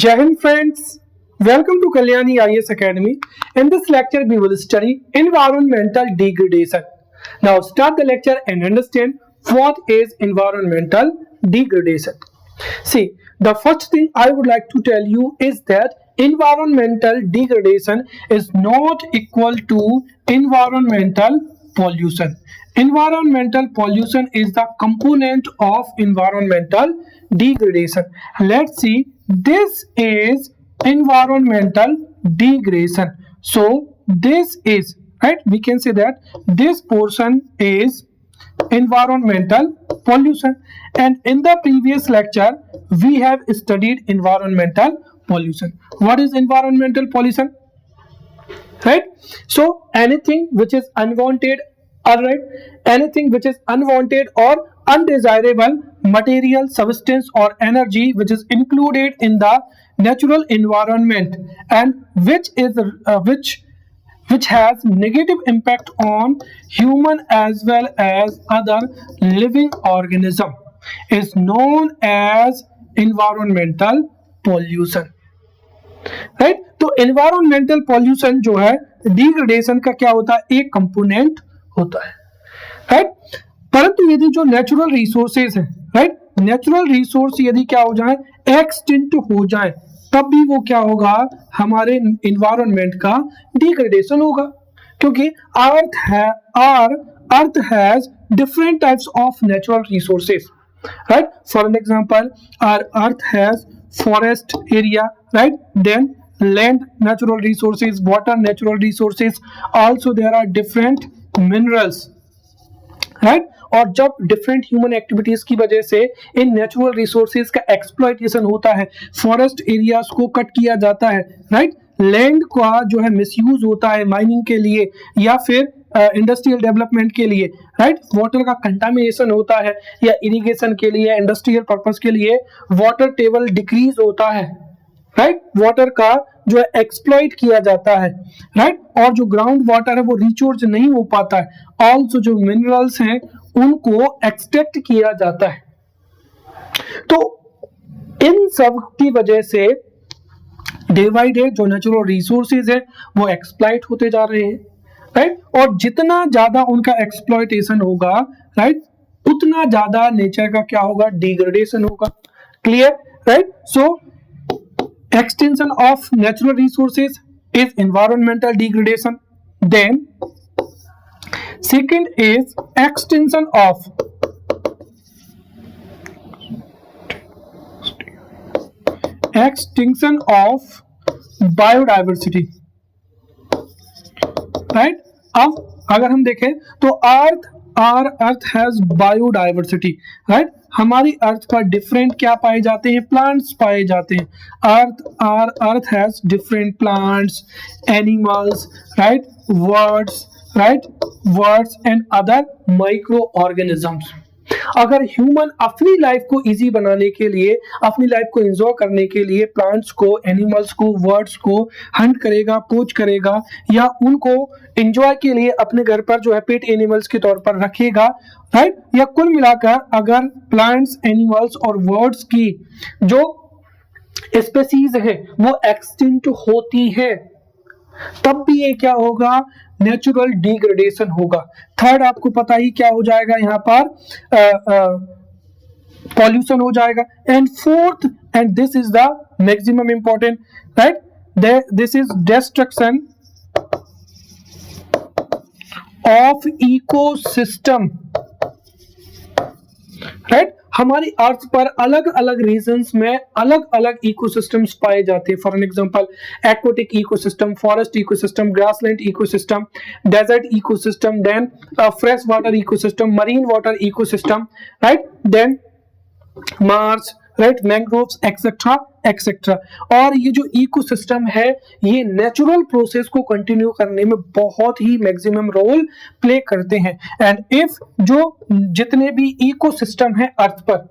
Jai Hind friends, welcome to Kalyani IAS Academy. In this lecture, we will study environmental degradation. Now start the lecture and understand what is environmental degradation. See, the first thing I would like to tell you is that environmental degradation is not equal to environmental pollution. Environmental pollution is the component of environmental degradation. Let's see, this is environmental degradation. So this is, right, we can say that this portion is environmental pollution, and in the previous lecture we have studied environmental pollution. What is environmental pollution? Right, so anything which is unwanted, all right, anything which is unwanted or undesirable material, substance or energy which is included in the natural environment and which has negative impact on human as well as other living organism is known as environmental pollution. Right, तो environmental pollution जो है degradation का क्या होता है, एक component होता है, राइट। परंतु यदि जो नेचुरल रिसोर्सेज है, राइट, नेचुरल रिसोर्स यदि क्या हो जाए, एक्सटिंक्ट हो जाए, तब भी वो क्या होगा, हमारे एनवायरनमेंट का डिग्रेडेशन होगा, क्योंकि earth has different types of natural resources, right? For an example, our earth has forest area, right? Then land natural resources, water natural resources, also there are different minerals, right? और जब different human activities की वजह से in natural resources का exploitation होता है, forest areas को cut किया जाता है, राइट, लैंड का जो है मिसयूज होता है माइनिंग के लिए या फिर इंडस्ट्रियल डेवलपमेंट के लिए, राइट, वाटर का कंटामिनेशन होता है या इरिगेशन के लिए, इंडस्ट्रियल पर्पस के लिए वाटर टेबल डिक्रीज होता है, राइट, वाटर का जो है एक्सप्लॉइट किया जाता है, राइट, और जो ग्राउंड वाटर है वो रिचार्ज नहीं हो पाता है, ऑल्सो जो मिनरल्स हैं उनको एक्सट्रैक्ट किया जाता है। तो इन सब की वजह से डे बाई डे जो नेचुरल रिसोर्सेज है वो एक्सप्लॉइट होते जा रहे हैं, राइट, और जितना ज्यादा उनका एक्सप्लॉइटेशन होगा, राइट, उतना ज्यादा नेचर का क्या होगा, डिग्रेडेशन होगा। Clear, right. So extinction of natural resources is environmental degradation. Then second is extinction of biodiversity, right? अब अगर हम देखें तो अर्थ हैज बायोडाइवर्सिटी, राइट, हमारी अर्थ पर डिफरेंट क्या पाए जाते हैं, प्लांट्स पाए जाते हैं। Earth has different plants, animals, right, words and other micro organisms. अगर ह्यूमन अपनी लाइफ को इजी बनाने के लिए, अपनी लाइफ को एंजॉय करने के लिए प्लांट्स को, एनिमल्स को, वर्ड्स को हंट करेगा, पोच करेगा या उनको एंजॉय के लिए अपने घर पर जो है पेट एनिमल्स के तौर पर रखेगा, राइट, या कुल मिलाकर अगर प्लांट्स, एनिमल्स और वर्ड्स की जो स्पीसीज है वो एक्सटिंक्ट होती है, तब भी ये क्या होगा, नेचुरल डिग्रेडेशन होगा। थर्ड आपको पता ही क्या हो जाएगा, यहाँ पर पॉल्यूशन हो जाएगा। And fourth, and this is the maximum important, right, this is destruction of ecosystem, right. हमारी अर्थ पर अलग अलग रीजन्स में अलग अलग इकोसिस्टम्स पाए जाते हैं। For an example aquatic ecosystem, forest ecosystem, grassland ecosystem, desert ecosystem, then fresh water ecosystem, marine water ecosystem, right, then marsh, right, mangroves, etcetera etcetera. और ये जो इकोसिस्टम है ये नेचुरल प्रोसेस को कंटिन्यू करने में बहुत ही मैक्सिमम रोल प्ले करते हैं। एंड इफ जो जितने भी इकोसिस्टम है अर्थ पर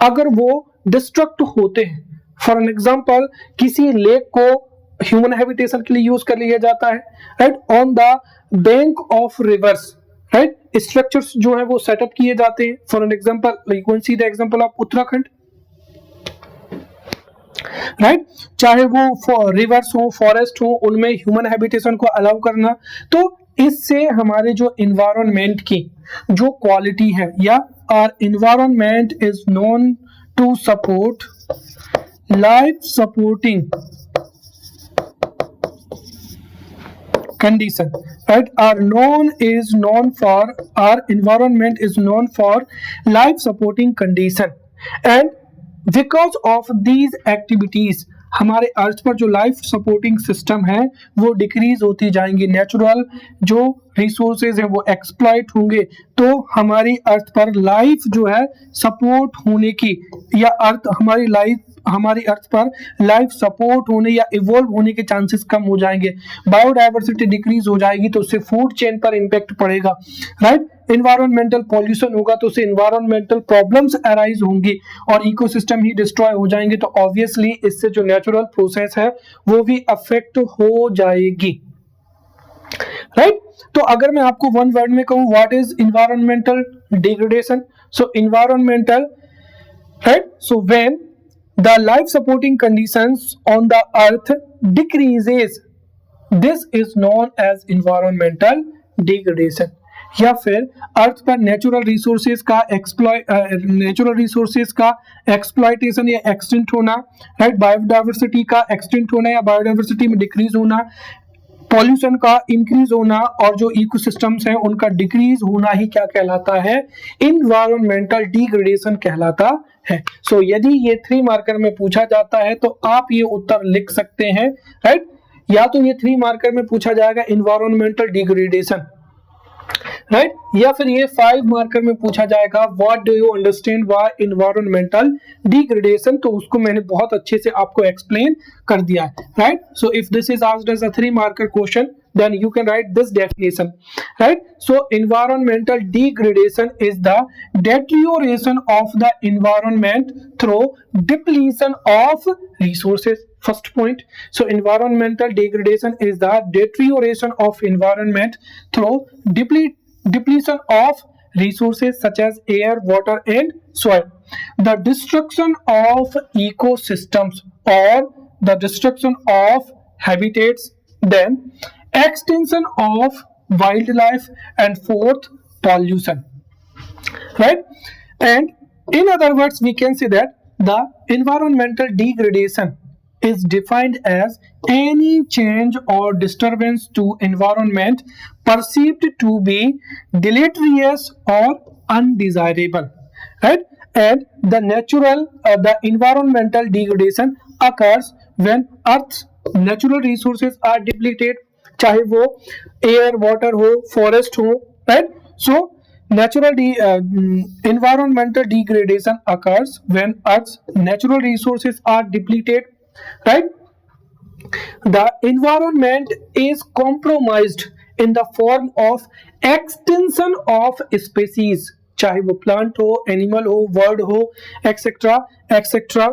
अगर वो डिस्ट्रक्ट होते हैं, फॉर एन एग्जांपल किसी लेक को ह्यूमन हैबिटेशन के लिए यूज कर लिया जाता है, right, on the bank of reverse, right, structures जो है वो सेटअप किए जाते हैं। For an example you can see the example of Uttarakhand, right, चाहे वो रिवर्स हो, फॉरेस्ट हो, उनमें ह्यूमन हैबिटेशन को अलाउ करना। तो इससे हमारे जो इन्वायरमेंट की जो क्वालिटी है, या our environment is known to support life supporting condition, right? Our environment is known for life supporting condition, and because of these activities हमारे अर्थ पर जो लाइफ सपोर्टिंग सिस्टम है वो डिक्रीज होती जाएंगी, नेचुरल जो रिसोर्सेज है वो एक्सप्लॉइट होंगे, तो हमारी अर्थ पर लाइफ जो है सपोर्ट होने की, या हमारी अर्थ पर लाइफ सपोर्ट होने या इवॉल्व होने के चांसेस कम हो जाएंगे, बायोडाइवर्सिटी डिक्रीज हो जाएगी, तो उससे फूड चेन पर इंपैक्ट पड़ेगा, राइट। इन्वायरमेंटल पॉल्यूशन होगा तो उससे इन्वायरमेंटल प्रॉब्लम्स अराइज होंगी और इकोसिस्टम ही डिस्ट्रॉय हो जाएंगे, तो ऑब्वियसली इससे जो नेचुरल प्रोसेस है वो भी अफेक्ट हो जाएगी, राइट। तो अगर मैं आपको वन वर्ड में कहूं what is environmental degradation, so environmental, right, so when the life supporting conditions on the earth decreases, this is known as environmental degradation। या फिर अर्थ पर नेचुरल रिसोर्सेज का एक्सप्लॉयटेशन या एक्सटिंक्ट होना, राइट, बायोडाइवर्सिटी का extinct होना या बायोडाइवर्सिटी में डिक्रीज होना, पॉल्यूशन का इंक्रीज होना और जो इकोसिस्टम्स हैं उनका डिक्रीज होना ही क्या कहलाता है, इन्वायरमेंटल डिग्रेडेशन कहलाता है। सो यदि ये 3 मार्कर में पूछा जाता है तो आप ये उत्तर लिख सकते हैं, राइट। या तो ये 3 मार्कर में पूछा जाएगा इन्वायरमेंटल डिग्रेडेशन, राइट, या फिर ये 5 मार्कर में पूछा जाएगा what do you understand by environmental degradation, तो उसको मैंने बहुत अच्छे से आपको एक्सप्लेन कर दिया है, right. So if this is asked as a 3 marker question then you can write this definition, right? So environmental degradation is the deterioration of the environment through depletion of resources, first point. So environmental degradation is the deterioration of environment through depletion of resources such as air, water and soil, the destruction of ecosystems or the destruction of habitats, then extinction of wildlife, and fourth, pollution, right? And in other words we can say that the environmental degradation is defined as any change or disturbance to environment perceived to be deleterious or undesirable, right? And the environmental degradation occurs when earth's natural resources are depleted, चाहे वो air, water हो, forest हो, right. So natural environmental degradation occurs when earth's natural resources are depleted, right? The environment is compromised in the form of extinction of species, चाहे वो plant हो, animal हो, bird हो, etcetera etcetera,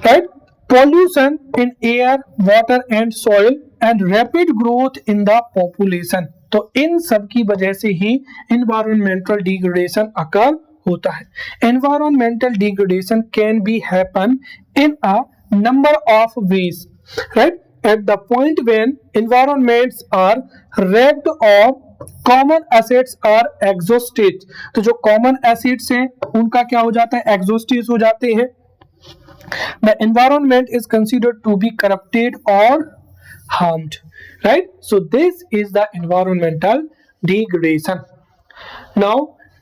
right. Pollution in air, water and soil and rapid growth in the population, तो इन सब की वजह से ही environmental degradation occur होता है। Environmental degradation can be happen in a number of ways, right? At the point when environments are wrecked or common assets are exhausted, तो जो common assets हैं उनका क्या हो जाता है, exhausted हो जाते हैं। The environment is considered to be corrupted or harmed, right? So this is the environmental degradation. Now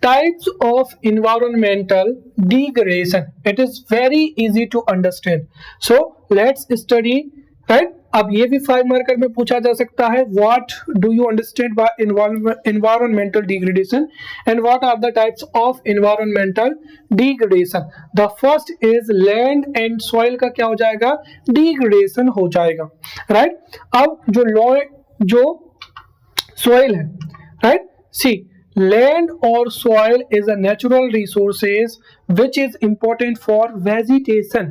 types of environmental degradation, it is very easy to understand, so let's study, right? अब ये भी 5 marker में पूछा जा सकता है, what do you understand by environmental degradation and what are the types of environmental degradation? The first is land and soil का क्या हो जाएगा, degradation हो जाएगा, right? अब जो soil है, right? See, land or soil is a natural resources which is important for vegetation।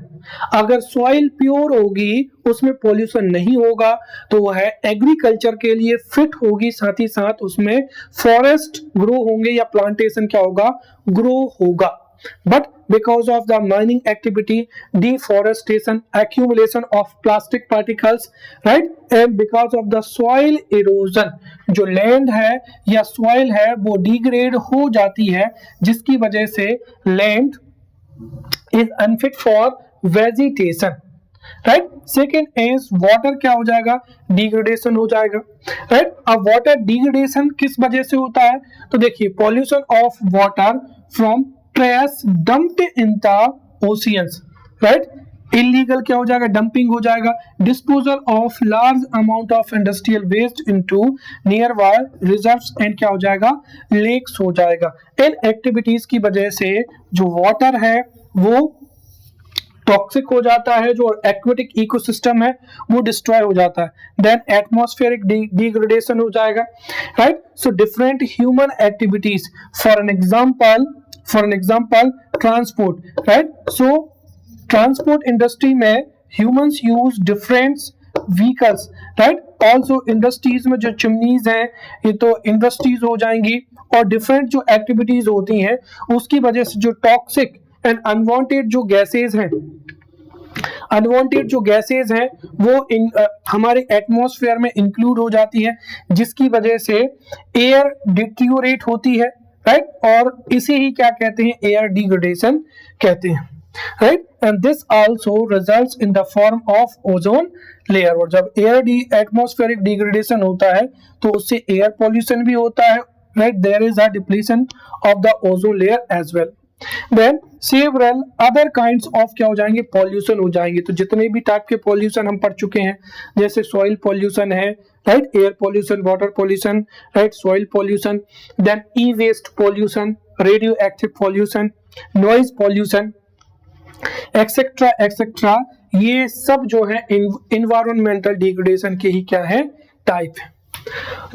अगर soil pure होगी, उसमें pollution नहीं होगा, तो वह एग्रीकल्चर के लिए फिट होगी, साथ ही साथ उसमें फॉरेस्ट ग्रो होंगे या प्लांटेशन क्या होगा, ग्रो होगा, but because of the mining activity, deforestation, accumulation of plastic particles, right, and because of the soil erosion, जो लैंड है या सॉइल है वो डिग्रेड हो जाती है, जिसकी वजह से land is unfit for vegetation, right. Second is water क्या हो जाएगा, डिग्रेडेशन हो जाएगा, राइट। अब वाटर डिग्रेडेशन किस वजह से होता है, तो देखिए pollution of water from trash dumped in the oceans, right. Illegal क्या हो जाएगा, डंपिंग हो जाएगा। Disposal of large amount of industrial waste into nearby reserves and क्या हो जाएगा, लेक्स हो जाएगा। इन एक्टिविटीज की वजह से जो वाटर है वो टॉक्सिक हो जाता है, जो एक्वेटिक इकोसिस्टम है वो डिस्ट्रॉय हो जाता है, देन एटमॉस्फेरिक डिग्रेडेशन हो जाएगा, right. So different human activities, for an example transport, right. So transport industry में humans use different vehicles, right. Also industries में जो चिमनीज हैं ये तो इंडस्ट्रीज हो जाएंगी, और डिफरेंट जो एक्टिविटीज होती हैं उसकी वजह से जो टॉक्सिक एंड अनवांटेड जो गैसेज हैं वो हमारे एटमॉस्फेयर में इंक्लूड हो जाती है, जिसकी वजह से एयर डिटीरियोरेट होती है, राइट। और इसे ही क्या कहते हैं, एयर डिग्रेडेशन कहते हैं, right. And this also results in the form of ozone layer. और जब एटमॉस्फेरिक डिग्रेडेशन होता है तो उससे एयर पॉल्यूशन भी होता है, right. There is a depletion of the ozone layer as well. Then several other kinds of क्या हो जाएंगे, पॉल्यूशन हो जाएंगे। तो जितने भी टाइप के पॉल्यूशन हम पढ़ चुके हैं, जैसे सॉइल पॉल्यूशन है, right, air pollution, water pollution, right, soil pollution, then E waste pollution, radioactive pollution, noise pollution, etcetera etcetera, ये सब जो है इन्वायरमेंटल डिग्रेडेशन के ही क्या है, टाइप है।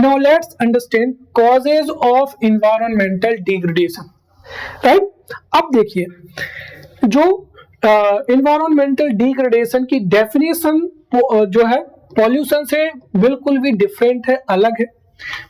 Now let's understand causes of environmental degradation, right. अब देखिए जो इन्वायरमेंटल डिग्रेडेशन की डेफिनेशन जो है पॉल्यूशन से बिल्कुल भी डिफरेंट है, अलग है,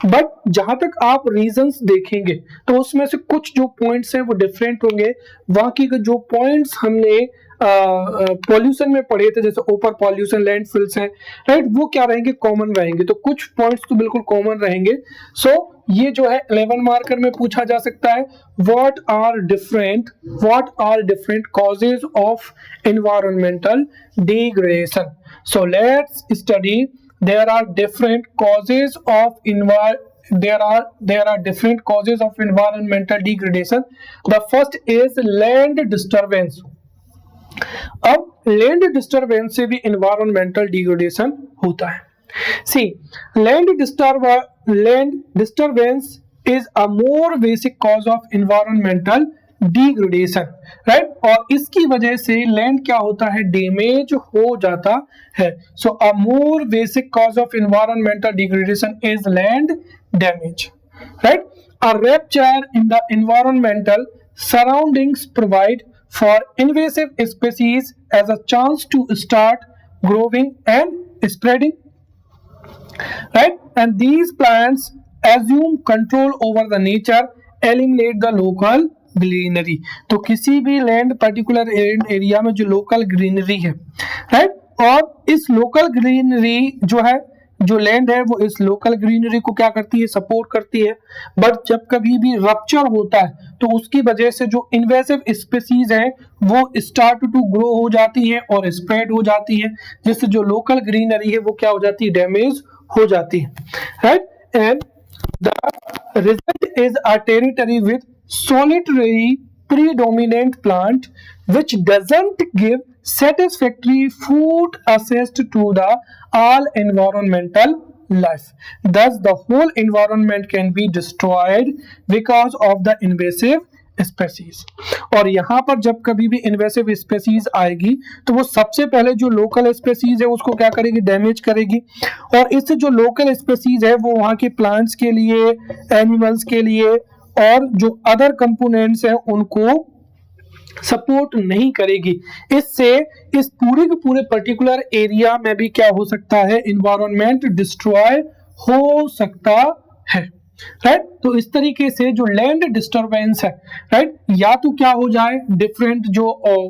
बट जहां तक आप रीजंस देखेंगे तो उसमें से कुछ जो पॉइंट्स हैं वो डिफरेंट होंगे। बाकी के जो पॉइंट्स हमने पॉल्यूशन में पढ़े थे, जैसे ओपर पॉल्यूशन, लैंडफिल्स हैं, राइट, वो क्या रहेंगे, कॉमन रहेंगे। तो कुछ पॉइंट्स तो बिल्कुल कॉमन रहेंगे। सो ये जो है 11 मार्कर में पूछा जा सकता है, what are different causes of environmental degradation. So let's study there are different causes of environmental degradation. The first is land disturbance. अब land disturbance से भी environmental degradation होता है। See, land disturbance is a more basic cause of environmental degradation, right. और इसकी वजह से land क्या होता है, डैमेज हो जाता है। So a more basic cause of environmental degradation is land damage, right. A rupture in the environmental surroundings provide for invasive species as a chance to start growing and spreading, right. And these plants assume control over the nature, eliminate the local greenery. तो किसी भी land, particular area में जो local greenery है, right, और इस local greenery जो है, जो लैंड है वो इस लोकल ग्रीनरी को क्या करती है, सपोर्ट करती है। बट जब कभी भी रप्चर होता है तो उसकी वजह से जो इन्वेसिव स्पीसीज है वो स्टार्ट टू ग्रो हो जाती है और स्प्रेड हो जाती है, जिससे जो लोकल ग्रीनरी है वो क्या हो जाती है, डैमेज हो जाती है, right. And the result is a territory with solitary predominant plant which doesn't give satisfactory food access to the all environmental life. Thus the whole environment can be destroyed because of the invasive species. और यहाँ पर जब कभी भी invasive species आएगी तो वो सबसे पहले जो लोकल स्पेसीज है उसको क्या करेगी, डैमेज करेगी। और इससे जो लोकल स्पेसीज है वो वहाँ के प्लांट्स के लिए, एनिमल्स के लिए और जो अदर कंपोनेंट्स हैं उनको सपोर्ट नहीं करेगी। इससे इस पूरे के पूरे पर्टिकुलर एरिया में भी क्या हो सकता है, एनवायरनमेंट डिस्ट्रॉय हो सकता है, राइट। तो इस तरीके से जो लैंड डिस्टरबेंस है, राइट, या तो क्या हो जाए, डिफरेंट जो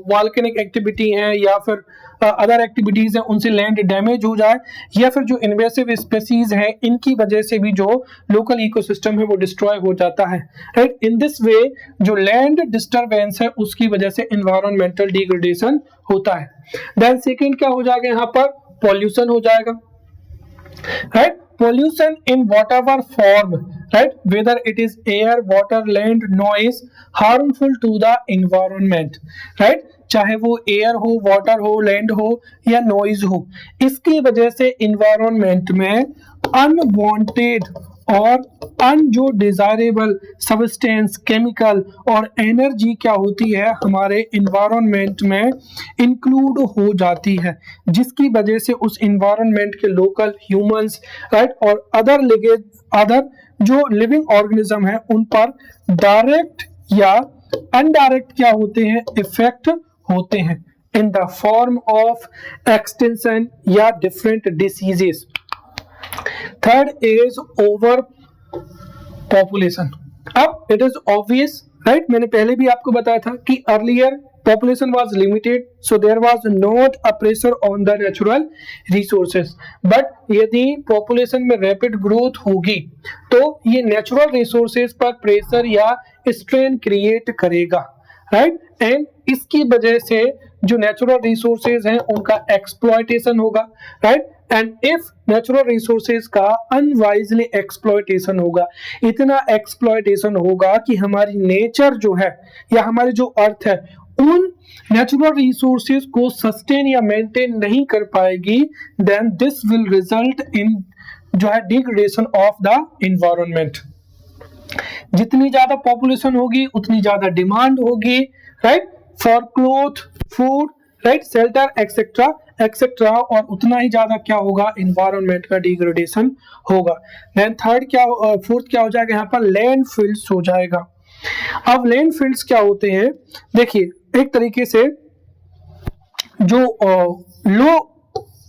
वॉल्केनिक एक्टिविटी है या फिर अदर एक्टिविटीज है उनसे लैंड डैमेज हो जाए, या फिर जो इन्वेसिव स्पेसीज हैं इनकी वजह से भी जो लोकल इकोसिस्टम है वो डिस्ट्रॉय हो जाता है, राइट। इन दिस वे जो लैंड डिस्टरबेंस है उसकी वजह से एनवायरमेंटल डिग्रेडेशन होता है। देन सेकेंड क्या हो जाएगा, यहाँ पर पॉल्यूशन हो जाएगा, right? Pollution in whatever form, right, whether it is air, water, land, noise, harmful to the environment, right, चाहे वो एयर हो, वाटर हो, लैंड हो या नॉइज हो, इसकी वजह से इन्वायरमेंट में अनवांटेड और जो डिजायरेबल सब्सटेंस, केमिकल और एनर्जी क्या होती है हमारे इन्वायरमेंट में इंक्लूड हो जाती है, जिसकी वजह से उस इन्वायरमेंट के लोकल ह्यूमंस, राइट, और अदर जो लिविंग ऑर्गेनिज्म है उन पर डायरेक्ट या अनडायरेक्ट क्या होते हैं, इफेक्ट होते हैं in the form of extension या different diseases. Third is over population. अब इट इज ऑब्वियस, राइट, मैंने पहले भी आपको बताया था कि earlier population was limited, so there was not a pressure on the natural resources, but यदि population में rapid growth होगी तो ये natural resources पर pressure या strain create करेगा, right, and इसकी वजह से जो natural resources हैं उनका exploitation होगा, right, and if natural resources का unwisely exploitation होगा, इतना exploitation होगा कि हमारी nature जो है या हमारी जो अर्थ है उन नेचुरल रिसोर्सेज को सस्टेन या मेंटेन नहीं कर पाएगी, then this will result in जो है डिग्रेडेशन ऑफ द एनवायरनमेंट। जितनी ज्यादा पॉपुलेशन होगी उतनी ज्यादा डिमांड होगी, right, for cloth, food, right, shelter etcetera etcetera, और उतना ही ज्यादा क्या होगा, एनवायरनमेंट का डिग्रेडेशन होगा। देन फोर्थ क्या हो जाएगा, यहाँ पर लैंडफिल्स हो जाएगा। अब लैंडफिल्स क्या होते हैं, देखिए एक तरीके से जो लो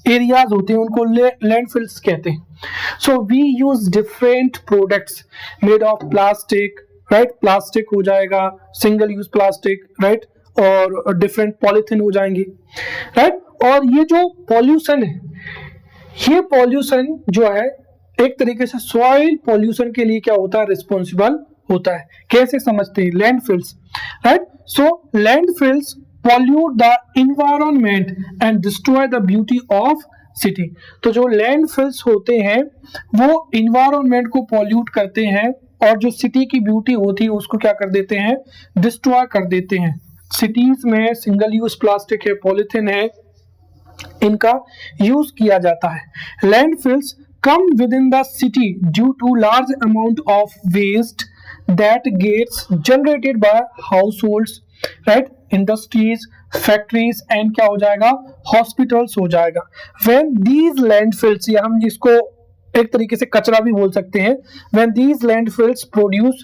एरियाज होते हैं उनको लैंडफिल्स कहते हैं। So we use different products made of plastic, right, plastic हो जाएगा, सिंगल यूज प्लास्टिक, राइट, और डिफरेंट पॉलीथीन हो जाएंगी, राइट। और ये जो पॉल्यूशन है, ये पॉल्यूशन जो है एक तरीके से सॉइल पॉल्यूशन के लिए क्या होता है, रिस्पॉन्सिबल होता है। कैसे समझते हैं, landfills, right, so landfills pollute the environment and destroy the beauty of city। तो जो लैंडफिल्स होते हैं वो environment को pollute करते हैं और जो सिटी की ब्यूटी होती है उसको क्या कर देते हैं, डिस्ट्रॉय कर देते हैं। सिटीज में सिंगल यूज प्लास्टिक है, पॉलीथिन है, इनका यूज किया जाता है। Landfills come within the city due to large amount of waste that gets generated by households, right, industries, factories and क्या हो जाएगा, hospitals हो जाएगा। When these landfills, या हम जिसको एक तरीके से कचरा भी बोल सकते हैं, when these landfills produce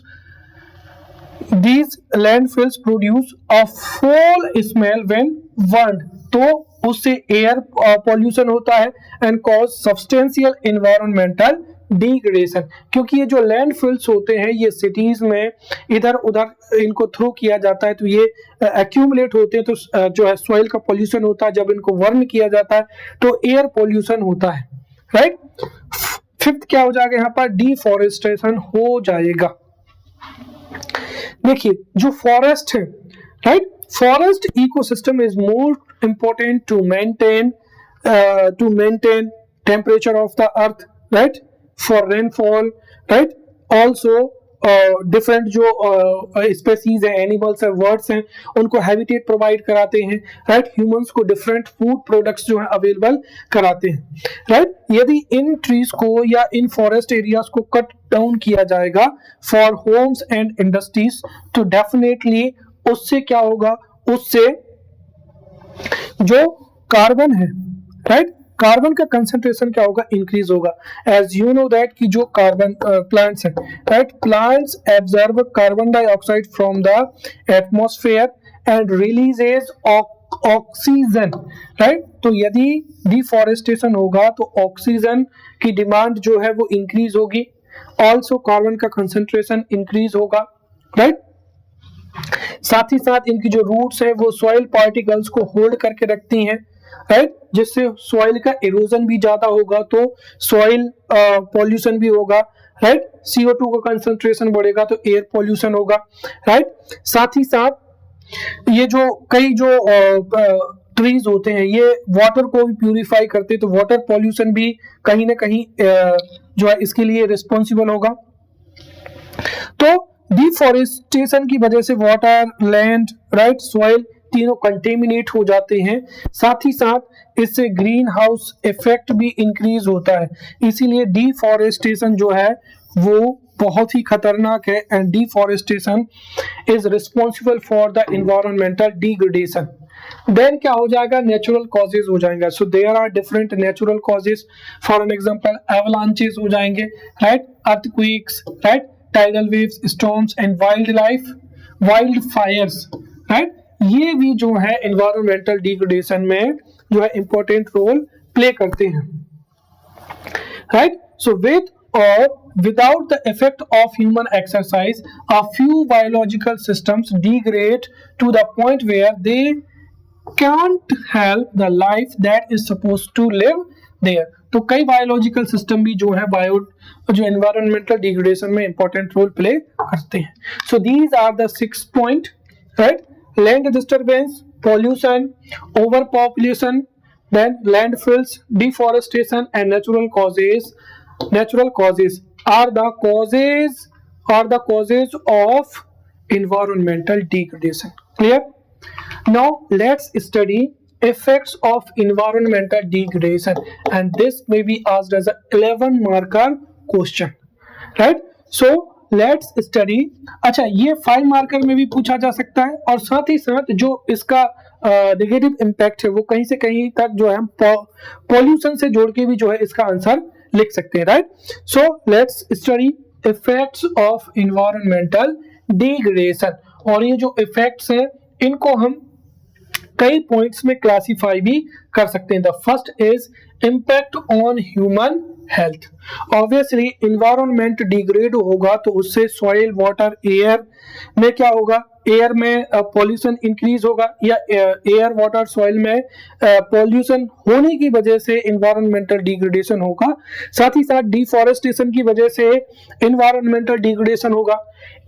a foul smell when burned, तो उससे एयर पॉल्यूशन होता है and cause substantial environmental degradation. क्योंकि ये जो लैंडफिल्स होते हैं ये सिटीज में इधर उधर इनको थ्रो किया जाता है तो ये एक्यूमुलेट होते हैं, तो जो है सॉइल का पॉल्यूशन होता है। जब इनको वर्न किया जाता है तो एयर पॉल्यूशन होता है, राइट। फिफ्थ क्या हो जाएगा, यहाँ पर डिफॉरेस्टेशन हो जाएगा। देखिए जो फॉरेस्ट है, right, forest ecosystem is more important to maintain temperature of the earth, right, for rainfall, right, also different जो species है, animals है, birds हैं, उनको habitat provide कराते हैं, right, humans को different food products जो है available कराते हैं, right। यदि इन trees को या इन forest areas को cut down किया जाएगा for homes and industries, तो definitely उससे क्या होगा, उससे जो कार्बन है, राइट, कार्बन का कंसंट्रेशन क्या होगा, इंक्रीज होगा। एज यू नो दैट कि जो कार्बन प्लांट्स हैं, right, plants absorb carbon dioxide from the atmosphere and releases oxygen, right. तो यदि डिफॉरेस्टेशन होगा तो ऑक्सीजन की डिमांड जो है वो इंक्रीज होगी, ऑल्सो कार्बन का कंसेंट्रेशन इंक्रीज होगा, राइट। साथ ही साथ इनकी जो रूट्स है वो सॉइल पार्टिकल्स को होल्ड करके रखती हैं, राइट, जिससे सॉइल का इरोजन भी ज्यादा होगा तो सॉइल पॉल्यूशन भी होगा, राइट। CO2 का कंसंट्रेशन बढ़ेगा तो एयर पॉल्यूशन होगा, राइट। साथ ही साथ ये जो कई जो ट्रीज होते हैं ये वाटर को भी प्यूरिफाई करते हैं, तो वाटर पॉल्यूशन भी कहीं ना कहीं जो है इसके लिए रिस्पॉन्सिबल होगा। तो डिफॉरेस्टेशन की वजह से वाटर, लैंड, राइट, सॉइल तीनों कंटेमिनेट हो जाते हैं। साथ ही साथ इससे ग्रीन हाउस इफेक्ट भी इंक्रीज होता है, इसीलिए डिफॉरेस्टेशन जो है वो बहुत ही खतरनाक है। And deforestation is responsible for the environmental degradation. Then क्या हो जाएगा, नेचुरल कॉजेज हो जाएंगे। So there are different natural causes, for an example avalanches हो जाएंगे, right, earthquakes, right, tidal waves, storms and wildfires, right. ये भी जो है एनवायरमेंटल डिग्रेडेशन में जो है इंपॉर्टेंट रोल प्ले करते हैं, right. So with or without the effect of human exercise, a few biological systems degrade to the point where they can't help the life that is supposed to live there. तो कई biological system भी जो है जो environmental degradation में important role play करते हैं। So these are the 6 point, right. Land disturbance, pollution, over population, then landfills, deforestation and natural causes are the causes of environmental degradation. Clear? Now let's study effects of environmental degradation, and this may be asked as a 11 marker question, right? So let's study. अच्छा, ये 5 marker में भी पूछा जा सकता है, और साथ ही साथ जो इसका नेगेटिव इम्पैक्ट है वो कहीं से कहीं तक जो है पॉल्यूशन से जोड़ के भी जो है इसका आंसर लिख सकते हैं, right. So let's study effects of environmental degradation. और ये जो इफेक्ट्स हैं इनको हम कई पॉइंट्स में क्लासिफाई भी कर सकते हैं। The first is impact on human health. Obviously environment degrade होगा तो उससे सॉइल, वाटर, एयर में क्या होगा, एयर में पॉल्यूशन इंक्रीज होगा, या एयर, वाटर, सॉइल में पॉल्यूशन होने की वजह से एनवायरमेंटल डिग्रेडेशन होगा। साथ ही साथ डिफॉरेस्टेशन की वजह से एनवायरमेंटल डिग्रेडेशन होगा,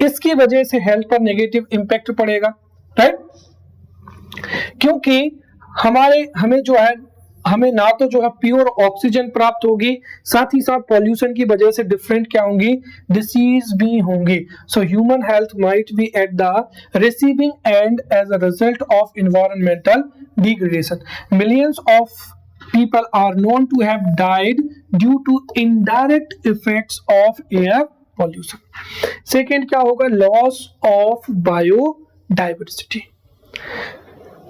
इसकी वजह से हेल्थ पर नेगेटिव इम्पैक्ट पड़ेगा, राइट। क्योंकि हमें ना तो जो है प्योर ऑक्सीजन प्राप्त होगी, साथ ही साथ पॉल्यूशन की वजह से डिफरेंट क्या होंगी, डिसीज भी होंगी। So human health might be at the receiving end as a result of environmental degradation. Millions of people are known to have died due to indirect effects of air pollution. Second क्या होगा, loss of biodiversity,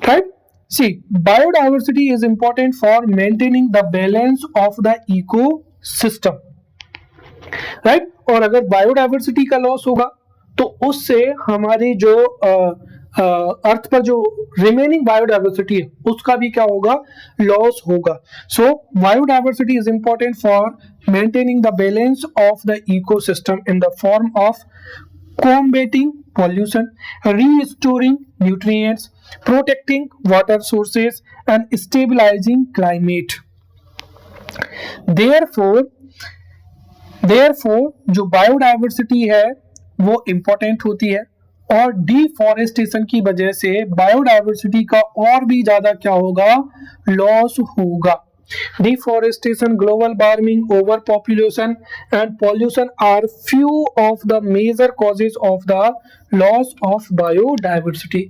right? See, biodiversity is important for maintaining the balance of the ecosystem, right? और अगर biodiversity का loss होगा तो उससे हमारी जो अर्थ पर जो रिमेनिंग बायोडाइवर्सिटी है उसका भी क्या होगा, लॉस होगा। So biodiversity is important for maintaining the balance of the ecosystem in the form of combating pollution, restoring nutrients, protecting water sources and stabilizing climate. Therefore जो बायोडाइवर्सिटी है वो इंपॉर्टेंट होती है, और डिफॉरेस्टेशन की वजह से बायोडाइवर्सिटी का और भी ज्यादा क्या होगा, लॉस होगा। Deforestation, global warming, overpopulation and pollution are few of the major causes of the loss of biodiversity.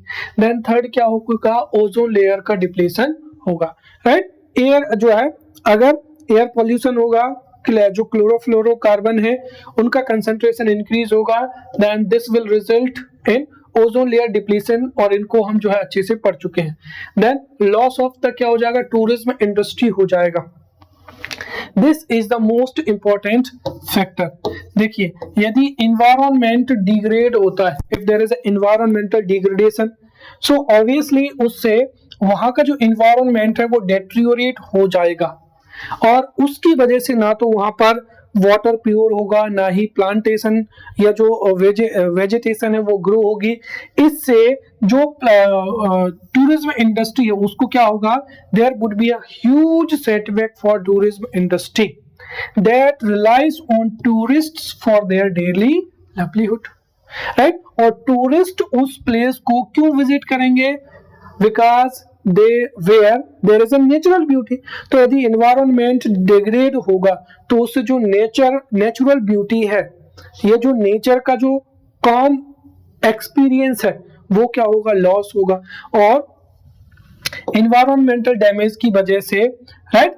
Then third क्या होगा, ओजोन लेयर का डिप्लेशन होगा, राइट। एयर जो है, अगर एयर पॉल्यूशन होगा, जो क्लोरोफ्लोरोकार्बन है उनका कंसंट्रेशन इंक्रीज होगा, then this will result in ozone layer depletion, और इनको हम जो है अच्छे से पढ़ चुके हैं। देन लॉस ऑफ द क्या हो जाएगा, टूरिज्म इंडस्ट्री हो जाएगा। This is the most important factor. देखिए, यदि एनवायरनमेंट डिग्रेड होता है, if there is environmental degradation, so obviously उससे वहां का जो एनवायरनमेंट है वो डेट्रियोरेट हो जाएगा, और उसकी वजह से ना तो वहां पर वाटर प्योर होगा, ना ही प्लांटेशन या जो वेजिटेशन है वो ग्रो होगी। इससे जो टूरिज्म इंडस्ट्री है उसको क्या होगा, there would be a huge setback for tourism industry that relies on tourists for their daily livelihood, right. और टूरिस्ट उस प्लेस को क्यों विजिट करेंगे, because where there is a natural beauty. तो यदि एनवायरनमेंट डिग्रेड होगा तो उससे जो नेचुरल ब्यूटी है, ये जो नेचर का जो कॉम एक्सपीरियंस है वो क्या होगा, लॉस होगा। और एनवायरमेंटल डैमेज की वजह से, right,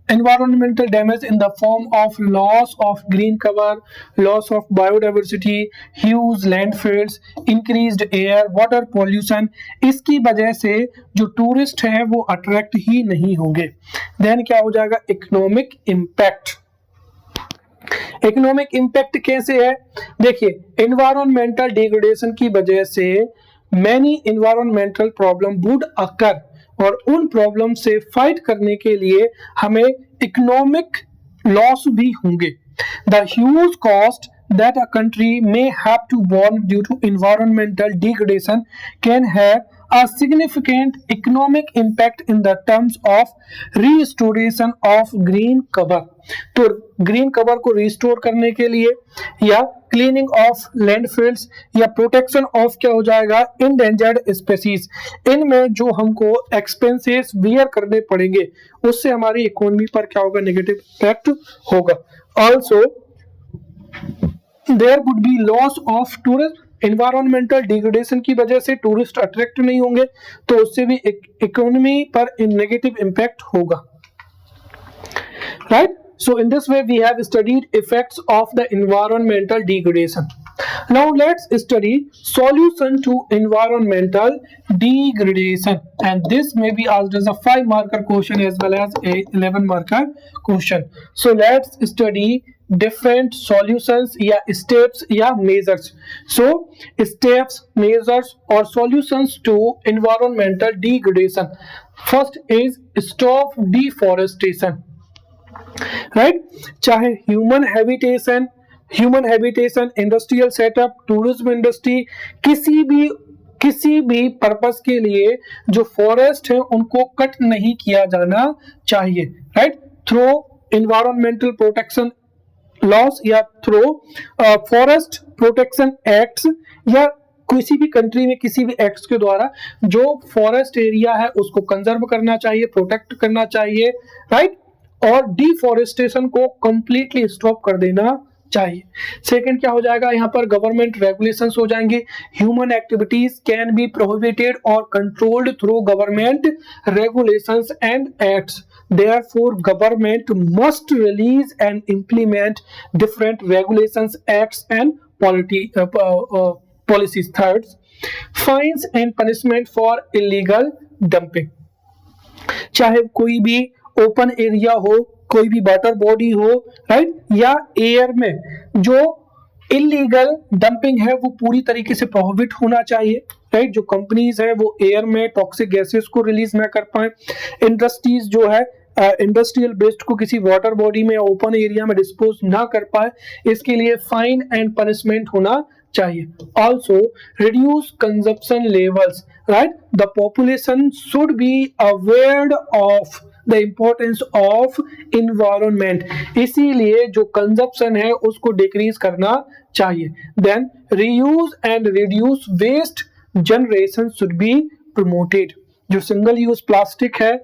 environmental damage in the form of loss of green cover, loss of biodiversity, huge landfills, increased air water pollution, इसकी वजह से जो टूरिस्ट हैं वो अट्रैक्ट ही नहीं होंगे। देन क्या हो जाएगा, इकोनॉमिक इम्पैक्ट। इकोनॉमिक इम्पैक्ट कैसे है, देखिए एनवायरमेंटल डिग्रेडेशन की वजह से मैनी एनवायरमेंटल प्रॉब्लम वुड अकर, और उन प्रॉब्लम से फाइट करने के लिए हमें इकोनॉमिक लॉस भी होंगे। The huge cost that a country may have to borne due to environmental degradation can have a significant economic impact in the terms of restoration of green cover। तो green cover को restore करने के लिए या cleaning of landfills या protection of क्या हो जाएगा, इंडेंजर्ड स्पेसीज, इनमें जो हमको एक्सपेंसेस बियर करने पड़ेंगे उससे हमारी इकोनॉमी पर क्या होगा, नेगेटिव इफेक्ट होगा। Also there would be loss of tourism, environmental degradation की वजह से टूरिस्ट अट्रैक्ट नहीं होंगे तो उससे भी इकोनॉमी पर नेगेटिव इम्पैक्ट होगा, right. So in this way we have studied effects of the environmental degradation. Now let's study solution to environmental degradation, and this may be asked as a 5-marker question as well as a 11-marker question. So let's study different solutions या steps या measures. So steps, measures or solutions to environmental degradation. First is stop deforestation, right. चाहे human habitation, industrial setup, tourism industry, किसी भी purpose के लिए जो forest है उनको कट नहीं किया जाना चाहिए, right. Through environmental protection loss या थ्रू फॉरेस्ट प्रोटेक्शन एक्ट्स या किसी भी कंट्री में किसी भी एक्ट्स के द्वारा जो फॉरेस्ट एरिया है उसको कंजर्व करना चाहिए, प्रोटेक्ट करना चाहिए, राइट। और डिफॉरेस्टेशन को कंप्लीटली स्टॉप कर देना चाहिए। सेकंड क्या हो जाएगा, यहाँ पर गवर्नमेंट रेगुलेशंस हो जाएंगे। Human activities can be prohibited और controlled through government regulations and acts. Therefore, government must release and implement different regulations, acts, and policies. Third, fines and punishment for illegal dumping. चाहे कोई भी open area हो, कोई भी water body हो, right, या air में जो इलीगल डंपिंग है वो पूरी तरीके से प्रोहिबिट होना चाहिए, राइट। जो कंपनीज है वो एयर में टॉक्सिक गैसेस को रिलीज ना कर पाए, इंडस्ट्रीज जो है इंडस्ट्रियल वेस्ट को किसी वाटर बॉडी में ओपन एरिया में डिस्पोज ना कर पाए, इसके लिए फाइन एंड पनिशमेंट होना चाहिए। Also reduce consumption levels, right. The population should be aware of the importance of environment, इसीलिए जो कंजप्शन है उसको डिक्रीज करना चाहिए। Then reuse and reduce waste generation should be promoted. जो सिंगल यूज प्लास्टिक है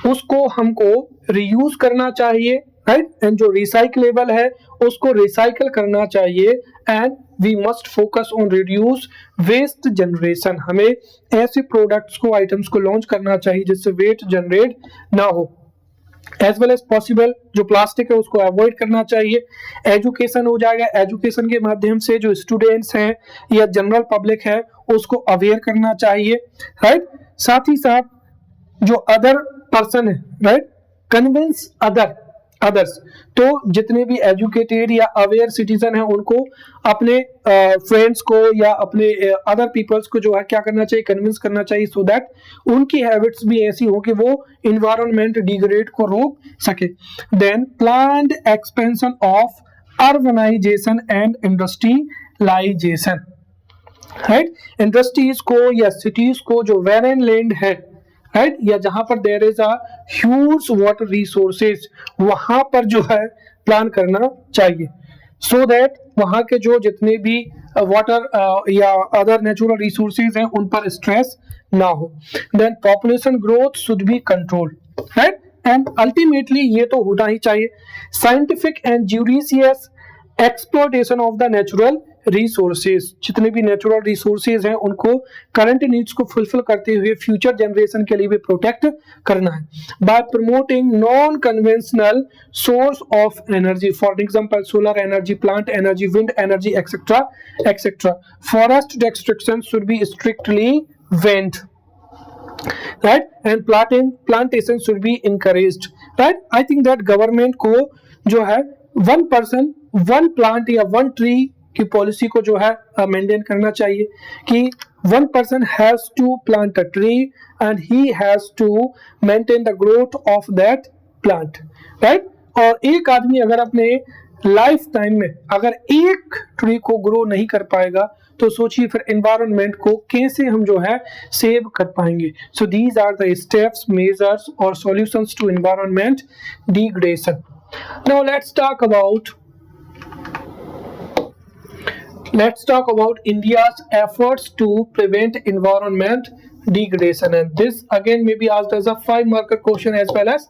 उसको हमको रीयूज करना चाहिए, राइट, एंड जो रिसाइकलेबल है उसको रिसाइकल करना चाहिए। And we must focus on reduce waste generation, हमें ऐसे प्रोडक्ट्स को, आइटम्स को लॉन्च करना चाहिए जिससे वेस्ट जनरेट ना हो। एज वेल एज पॉसिबल जो प्लास्टिक है उसको अवॉइड करना चाहिए। एजुकेशन हो जाएगा, एजुकेशन के माध्यम से जो स्टूडेंट्स हैं या जनरल पब्लिक है उसको अवेयर करना चाहिए, राइट। साथ ही साथ जो अदर पर्सन है, राइट, कन्विंस अदर अदर्स। तो जितने भी एजुकेटेड या अवेयर सिटीजन हैं उनको अपने फ्रेंड्स को या अपने अदर पीपल्स को जो है क्या करना चाहिए, कन्विंस करना चाहिए, सो दैट उनकी हैबिट्स भी ऐसी हो कि वो इन्वायरमेंट डिग्रेड को रोक सके। Then planned expansion of urbanisation and industrialisation, right. Industries को या सिटीज को जो वेरन लैंड है, राइट, या जहां पर there is a huge water resources, वहां पर जो है प्लान करना चाहिए, सो दैट वहां के जो जितने भी वाटर या अदर नेचुरल रिसोर्सेज हैं उन पर स्ट्रेस ना हो। Then population growth should be controlled, right, and ultimately ये तो होना ही चाहिए। Scientific and judicious exploitation of the natural resources, जितने भी नेचुरल रिसोर्सेज हैं उनको करंट नीड्स को फुलफिल करते हुए फ्यूचर जनरेशन के लिए भी प्रोटेक्ट करना है। By promoting non conventional source of energy, for example solar energy, plant energy, wind energy, etcetera etcetera. Forest destruction should be strictly banned, right, and plantation should be encouraged, right। I think that government को जो है one person one plant या one tree की policy को जो है maintain करना चाहिए कि one person has to plant a tree and he has to maintain the growth of that plant, right। और एक आदमी अगर अपने लाइफ टाइम में अगर एक ट्री को ग्रो नहीं कर पाएगा तो सोचिए फिर एनवायरनमेंट को कैसे हम जो है सेव कर पाएंगे। So these are the steps, measures और solutions to environment degradation. Now let's talk about India's efforts to prevent environment degradation, and this again may be asked as a 5-marker question as well as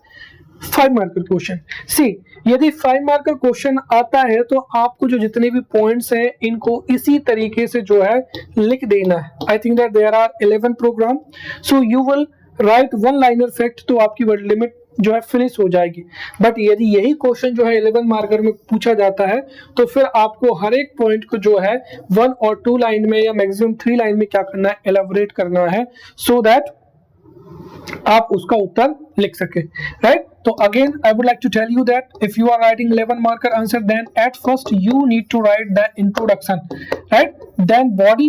5-marker question। See, यदि 5-marker question आता है तो आपको जो जितने भी points हैं इनको इसी तरीके से जो है लिख देना है। I think that there are 11 programme, so you will write 1-liner fact, तो आपकी वर्ड लिमिट जो है फिनिश हो जाएगी। बट यदि यही क्वेश्चन जो है 11 मार्कर में पूछा जाता है तो फिर आपको हर एक पॉइंट को जो है 1 और 2 लाइन में या मैक्सिमम 3 लाइन में क्या करना है, एलाबोरेट करना है, सो दैट आप उसका उत्तर लिख सके, राइट। तो again I would like to tell you that if you are writing 11 marker answer, then at first you need to write the introduction, right, then body,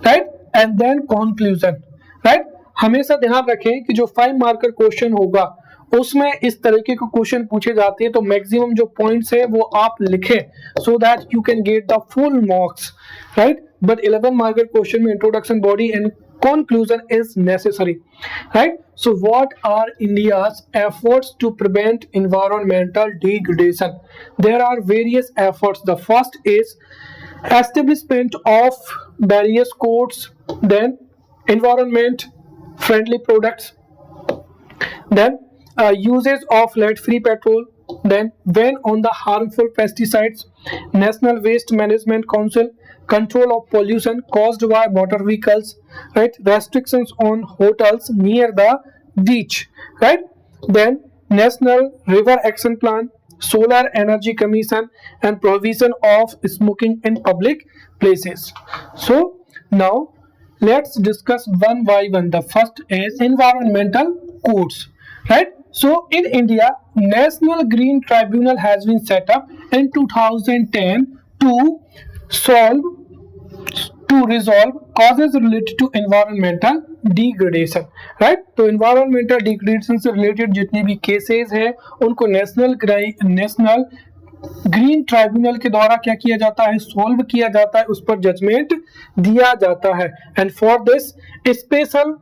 right, and then conclusion, right. हमेशा ध्यान रखें कि जो 5 marker question होगा उसमें इस तरीके के क्वेश्चन पूछे जाते हैं तो मैक्सिमम जो पॉइंट्स है वो आप लिखें so that you can get the full marks, right. But 11 marker question में introduction, body and conclusion is necessary, right। So what are India's efforts to prevent environmental degradation? There are various efforts. The first is establishment of various codes, then environment friendly products, then usage of lead free petrol, then ban on the harmful pesticides, National Waste Management Council, control of pollution caused by motor vehicles, right, restrictions on hotels near the beach, right, then National River Action Plan, Solar Energy Commission, and prohibition of smoking in public places. So now let's discuss one by one. The first is environmental codes, right। So in India, National Green Tribunal has been set up in 2010 to resolve causes related to environmental degradation, right। तो environmental degradation से related जितने भी cases हैं उनको national green tribunal के द्वारा क्या किया जाता है, सॉल्व किया जाता है, उस पर जजमेंट दिया जाता है। And for this special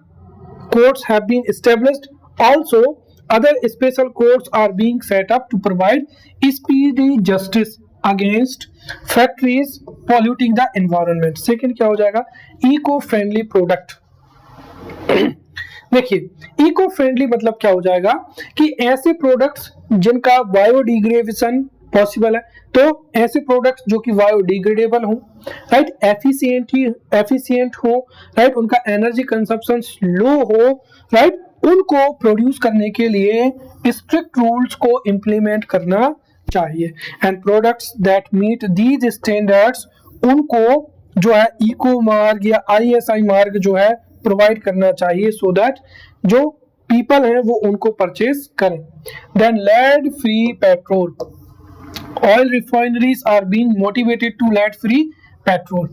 courts have been established, also other special courts are being set up to provide speedy justice against factories polluting the environment. Second क्या हो जाएगा, इको फ्रेंडली प्रोडक्ट। देखिए इको फ्रेंडली मतलब क्या हो जाएगा कि ऐसे प्रोडक्ट्स जिनका बायोडिग्रेडेशन पॉसिबल है, तो ऐसे प्रोडक्ट्स जो कि बायोडिग्रेडेबल हो, राइट, एफिशिएंट हो, राइट, उनका एनर्जी कंजप्शन लो हो, राइट, उनको प्रोड्यूस करने के लिए स्ट्रिक्ट रूल्स को इंप्लीमेंट करना चाहिए। And products that meet these standards उनको जो है इको मार्क या ISI मार्क जो है प्रोवाइड करना चाहिए, सो दैट जो पीपल हैं वो उनको परचेज करें। Then lead free petrol, oil refineries are being motivated to lead free petrol,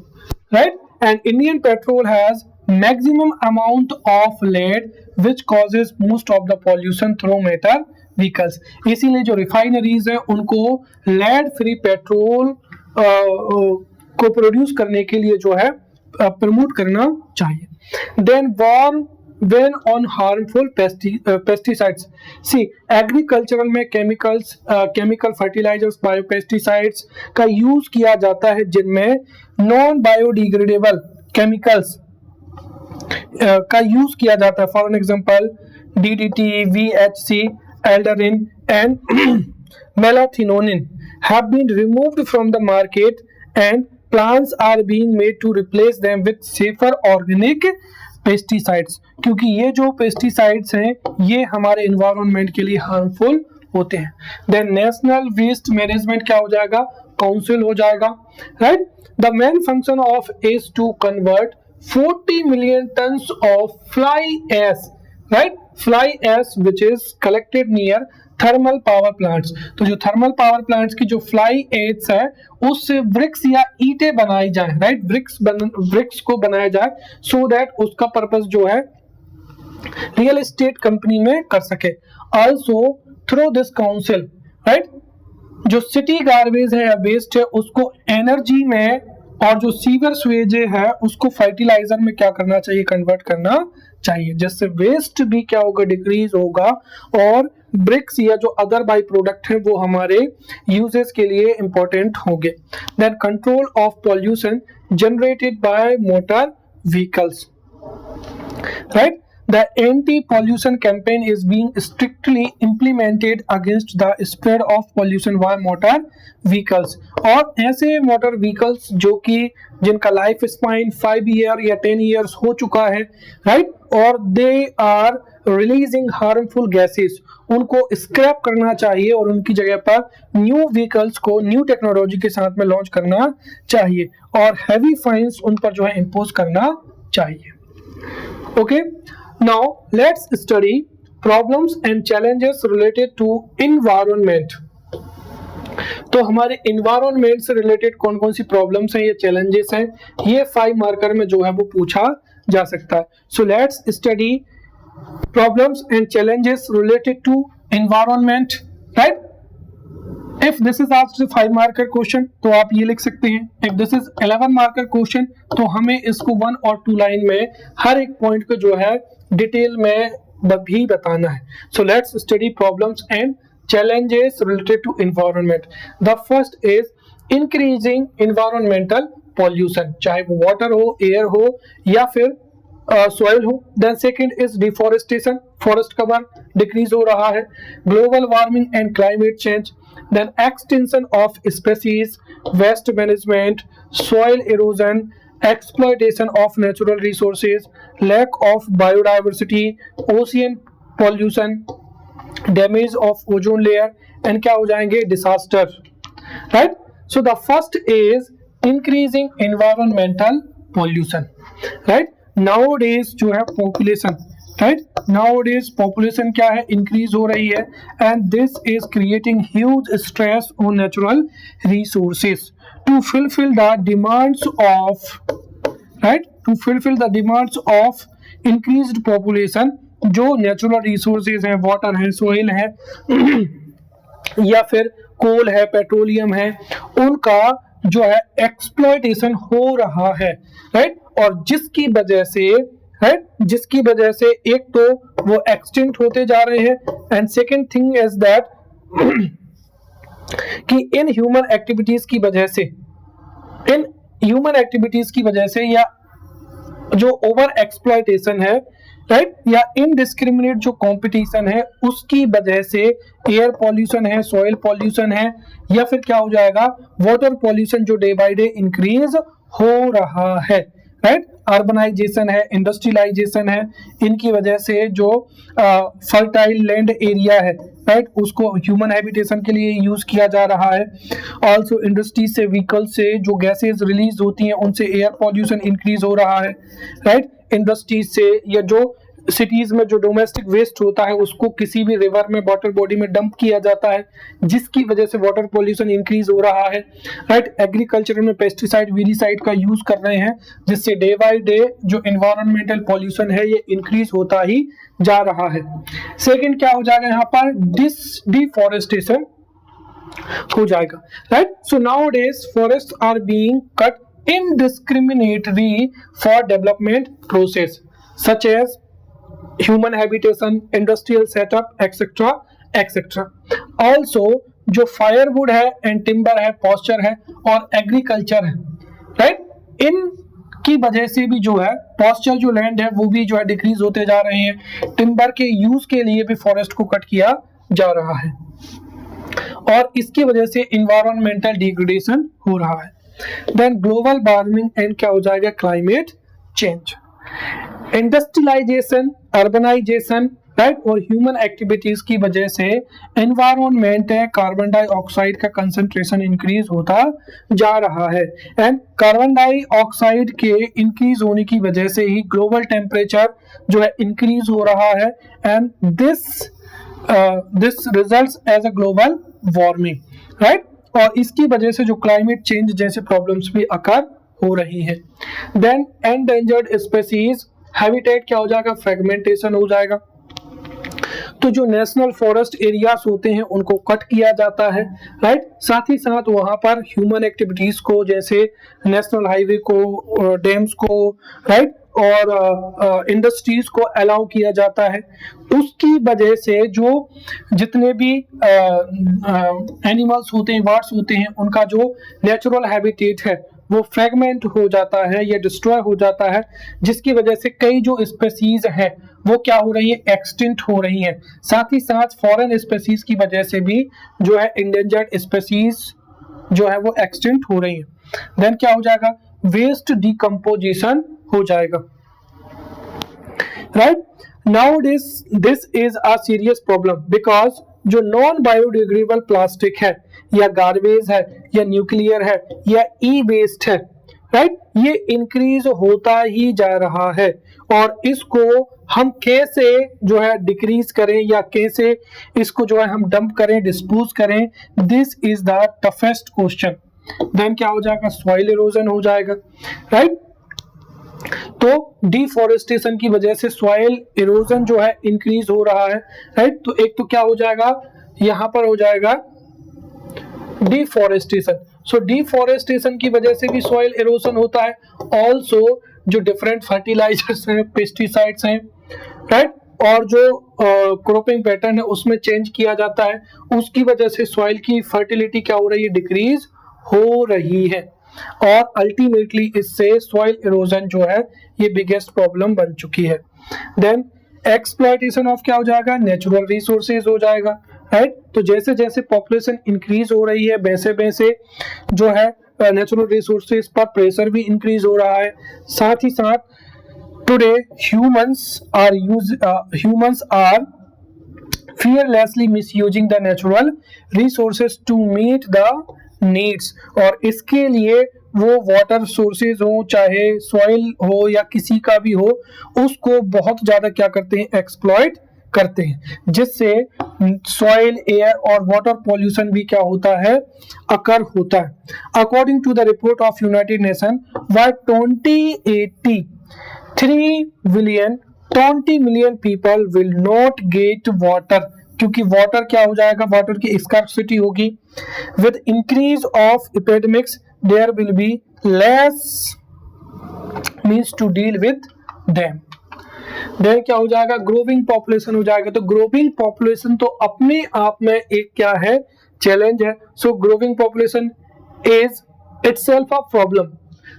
right? And Indian petrol has maximum amount of lead which causes most of the pollution through motor vehicles। इसीलिए जो refineries है उनको lead free petrol को produce करने के लिए जो है प्रमोट करना चाहिए। Then warn when on harmful pesticides, see agricultural में chemical fertilizers, biopesticides का यूज किया जाता है जिनमें non biodegradable chemicals का यूज किया जाता है। For example DDT, VHC, Eldarin and melathionium have been removed from the market and plans are being made to replace them with safer organic pesticides, क्योंकि ये जो पेस्टिसाइड्स हैं ये हमारे एनवायरनमेंट के लिए हार्मफुल होते हैं। देन नेशनल वेस्ट मैनेजमेंट क्या हो जाएगा, काउंसिल हो जाएगा, right. The main function of is to convert 40 million tons of fly ash, right, fly ash which is collected near thermal power plants. तो जो थर्मल पावर प्लांट्स की जो fly ash है उससे ब्रिक्स या ईंटें बनाई जाए, राइट, ब्रिक्स को बनाया जाए सो दैट उसका पर्पस जो है रियल एस्टेट कंपनी में कर सके। Also through this council, right, जो सिटी गार्बेज है या वेस्ट है उसको एनर्जी में, और जो सीवर स्वेज है उसको फर्टिलाइजर में क्या करना चाहिए, कन्वर्ट करना चाहिए, जिससे वेस्ट भी क्या होगा, डिक्रीज होगा, और ब्रिक्स या जो अदर बाई प्रोडक्ट है वो हमारे यूजेस के लिए इंपॉर्टेंट होंगे। Then control of pollution generated by motor vehicles, right. The anti-pollution campaign is being strictly implemented against the spread of pollution by motor vehicles। और ऐसे मोटर व्हीकल्स जो कि जिनका लाइफ स्पाइन 5 ईयर या 10 years हो चुका है, राइट, और they are releasing harmful gases, उनको स्क्रैप करना चाहिए और उनकी जगह पर न्यू व्हीकल्स को न्यू टेक्नोलॉजी के साथ में लॉन्च करना चाहिए और हैवी फाइन्स उन पर जो है इम्पोज करना चाहिए। Okay, now let's study problems and challenges related to environment। तो हमारे environment से related कौन कौन सी problems हैं, ये challenges हैं, ये 5 मार्कर में जो है वो पूछा जा सकता है। So let's study problems and challenges related to environment, right? If this is asked 5 marker question तो आप ये लिख सकते हैं। If this is 11 marker question तो हमें इसको 1 और 2 लाइन में हर एक पॉइंट को जो है डिटेल में भी बताना है। So let's study problems and challenges related to environment। The first is increasing environmental pollution, चाहे वो water हो, air हो या फिर soil हो। Then second is deforestation, forest cover decrease हो रहा है। Global warming and climate change। Then extinction of species, waste management, soil erosion, exploitation of natural resources, lack of biodiversity, ocean pollution, damage of ozone layer, and क्या हो जाएंगे, disaster, right? So the first is increasing environmental pollution, right? Nowadays जो है population, right, nowadays population क्या है, increase हो रही है, and this is creating huge stress on natural resources to fulfill the demands of, right, to fulfill the demands of increased population। जो natural resources हैं, water है, soil है या फिर कोल है, पेट्रोलियम है, उनका जो है एक्सप्लॉयटेशन हो रहा है, राइट, और जिसकी वजह से, राइट, जिसकी वजह से एक तो वो एक्सटिंक्ट होते जा रहे हैं, and second thing is that कि इन ह्यूमन एक्टिविटीज की वजह से या जो ओवर एक्सप्लॉयटेशन है, राइट, या इनडिस्क्रिमिनेट जो कंपटीशन है उसकी वजह से एयर पॉल्यूशन है, सॉइल पॉल्यूशन है, या फिर क्या हो जाएगा, वाटर पॉल्यूशन जो डे बाय डे इंक्रीज हो रहा है, राइट। अर्बनाइजेशन है, इंडस्ट्रियलाइजेशन है, इनकी वजह से जो फर्टाइल लैंड एरिया है, राइट, उसको ह्यूमन हैबिटेशन के लिए यूज किया जा रहा है। ऑल्सो इंडस्ट्री से, व्हीकल से जो गैसेज रिलीज होती हैं उनसे एयर पॉल्यूशन इंक्रीज हो रहा है, राइट। इंडस्ट्रीज से या जो सिटीज में जो डोमेस्टिक वेस्ट होता है उसको किसी भी रिवर में, वाटर बॉडी में डंप किया जाता है, जिसकी वजह से वाटर पॉल्यूशन इंक्रीज हो रहा है, राइट। एग्रीकल्चर में पेस्टिसाइड, वीरीसाइड का यूज कर रहे हैं, जिससे डे बाय डे जो एनवायरमेंटल पॉल्यूशन है ये इंक्रीज होता ही जा रहा है। सेकंड क्या हो जाएगा यहाँ पर, डिफॉरेस्टेशन हो जाएगा, right. So nowadays forest are being cut indiscriminately for development process such as human habitation, industrial setup, etc. etc. Also जो फायरवुड है एंड टिम्बर है, पॉस्चर है और एग्रीकल्चर है, राइट, इन की वजह से भी जो है पॉस्चर जो लैंड है वो भी जो है डिक्रीज होते जा रहे हैं। टिम्बर के यूज के लिए भी फॉरेस्ट को कट किया जा रहा है और इसकी वजह से इन्वायरमेंटल डिग्रेडेशन हो रहा है। देन ग्लोबल वार्मिंग एंड क्या हो जाएगा, climate change. Industrialisation, urbanisation, right, और ह्यूमन एक्टिविटीज की वजह से एनवायरमेंट है कार्बन डाइऑक्साइड का कंसंट्रेशन इंक्रीज होता जा रहा है एंड कार्बन डाइऑक्साइड के इंक्रीज होने की वजह से ही ग्लोबल टेम्परेचर जो है इंक्रीज हो रहा है and this results as a global warming, right. और इसकी वजह से जो क्लाइमेट चेंज जैसे प्रॉब्लम्स भी अकर हो रही हैं। देन एंडेंजर्ड स्पीसीज हैबिटेट क्या हो जाएगा, फ्रेगमेंटेशन हो जाएगा। तो जो नेशनल फॉरेस्ट एरियाज होते हैं उनको कट किया जाता है, राइट। साथ ही साथ वहां पर ह्यूमन एक्टिविटीज को, जैसे नेशनल हाईवे को, डैम्स को, राइट, और इंडस्ट्रीज को अलाउ किया जाता है। उसकी वजह से जो जितने भी एनिमल्स होते हैं, बर्ड्स होते हैं, उनका जो नेचुरल हैबिटेट है वो फ्रेगमेंट हो जाता है या डिस्ट्रॉय हो जाता है, जिसकी वजह से कई जो स्पेसीज हैं वो क्या हो रही है, एक्सटिंक्ट हो रही हैं। साथ ही साथ फॉरेन स्पेसीज की वजह से भी जो है इंडेंजर्ड स्पेसीज जो है वो एक्सटिंक्ट हो रही है। देन क्या हो जाएगा, वेस्ट डिकम्पोजिशन हो जाएगा, right. Now this is a serious problem because जो नॉन बायोडिग्रेडेबल प्लास्टिक है या गार्बेज है या न्यूक्लियर है या ई वेस्ट है, राइट, ये इंक्रीज होता ही जा रहा है और इसको हम कैसे जो है डिक्रीज करें या कैसे इसको जो है हम डंप करें, डिस्पोज करें, this is the toughest question. Then क्या हो जाएगा, सॉइल इरोजन हो जाएगा, राइट। तो डिफॉरेस्टेशन की वजह से सॉइल इरोजन जो है इंक्रीज हो रहा है, राइट। तो एक तो क्या हो जाएगा, यहां पर हो जाएगा डिफॉरेस्टेशन। सो डिफॉरेस्टेशन की वजह से भी सॉइल इरोजन होता है। ऑल्सो जो डिफरेंट फर्टिलाइजर्स हैं, पेस्टिसाइड्स हैं, राइट, और जो क्रॉपिंग पैटर्न है उसमें चेंज किया जाता है, उसकी वजह से सॉइल की फर्टिलिटी क्या हो रही है, डिक्रीज हो रही है और अल्टीमेटली इससे सॉइल इरोजन जो है ये बिगेस्ट प्रॉब्लम बन चुकी है। देन एक्सप्लॉयटेशन ऑफ क्या हो जाएगा, नेचुरल रिसोर्सेज हो जाएगा, राइट। तो जैसे जैसे पॉपुलेशन इंक्रीज हो रही है वैसे वैसे जो है नेचुरल रिसोर्सेज पर प्रेशर भी इंक्रीज हो रहा है। साथ ही साथ today humans are fearlessly misusing the natural resources to meet the needs, और इसके लिए वो वाटर सोर्सेज हो, चाहे सॉइल हो या किसी का भी हो, उसको बहुत ज्यादा क्या करते हैं, एक्सप्लॉइट करते हैं, जिससे सॉइल, एयर और वाटर पॉल्यूशन भी क्या होता है, अकर होता है। According to the report of United Nation, by 2080 20 million people will not get water, क्योंकि वाटर क्या हो जाएगा, वाटर की स्कार्सिटी होगी। With increase of epidemics there will be less means to deal with them. Then क्या हो जाएगा, growing population हो जाएगा। तो ग्रोइंग पॉपुलेशन तो अपने आप में एक क्या है, चैलेंज है। सो growing population is itself a problem.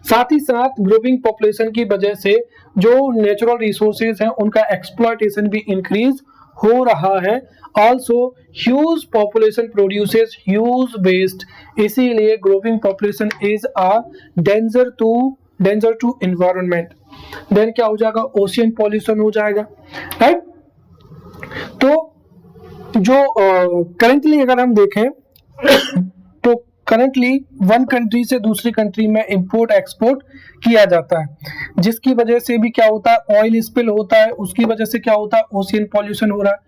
साथ ही साथ ग्रोइंग पॉपुलेशन की वजह से जो नेचुरल रिसोर्सेज हैं उनका एक्सप्लॉयटेशन भी इंक्रीज हो रहा है। Also huge population produces huge waste, इसीलिए growing population is a danger to environment. Then क्या हो जाएगा, ओशियन पॉल्यूशन हो जाएगा, राइट। तो जो करेंटली अगर हम देखें तो करंटली वन कंट्री से दूसरी कंट्री में इंपोर्ट एक्सपोर्ट किया जाता है, जिसकी वजह से भी क्या होता है, ऑयल स्पिल होता है, उसकी वजह से क्या होता है, ओशियन पॉल्यूशन हो रहा है।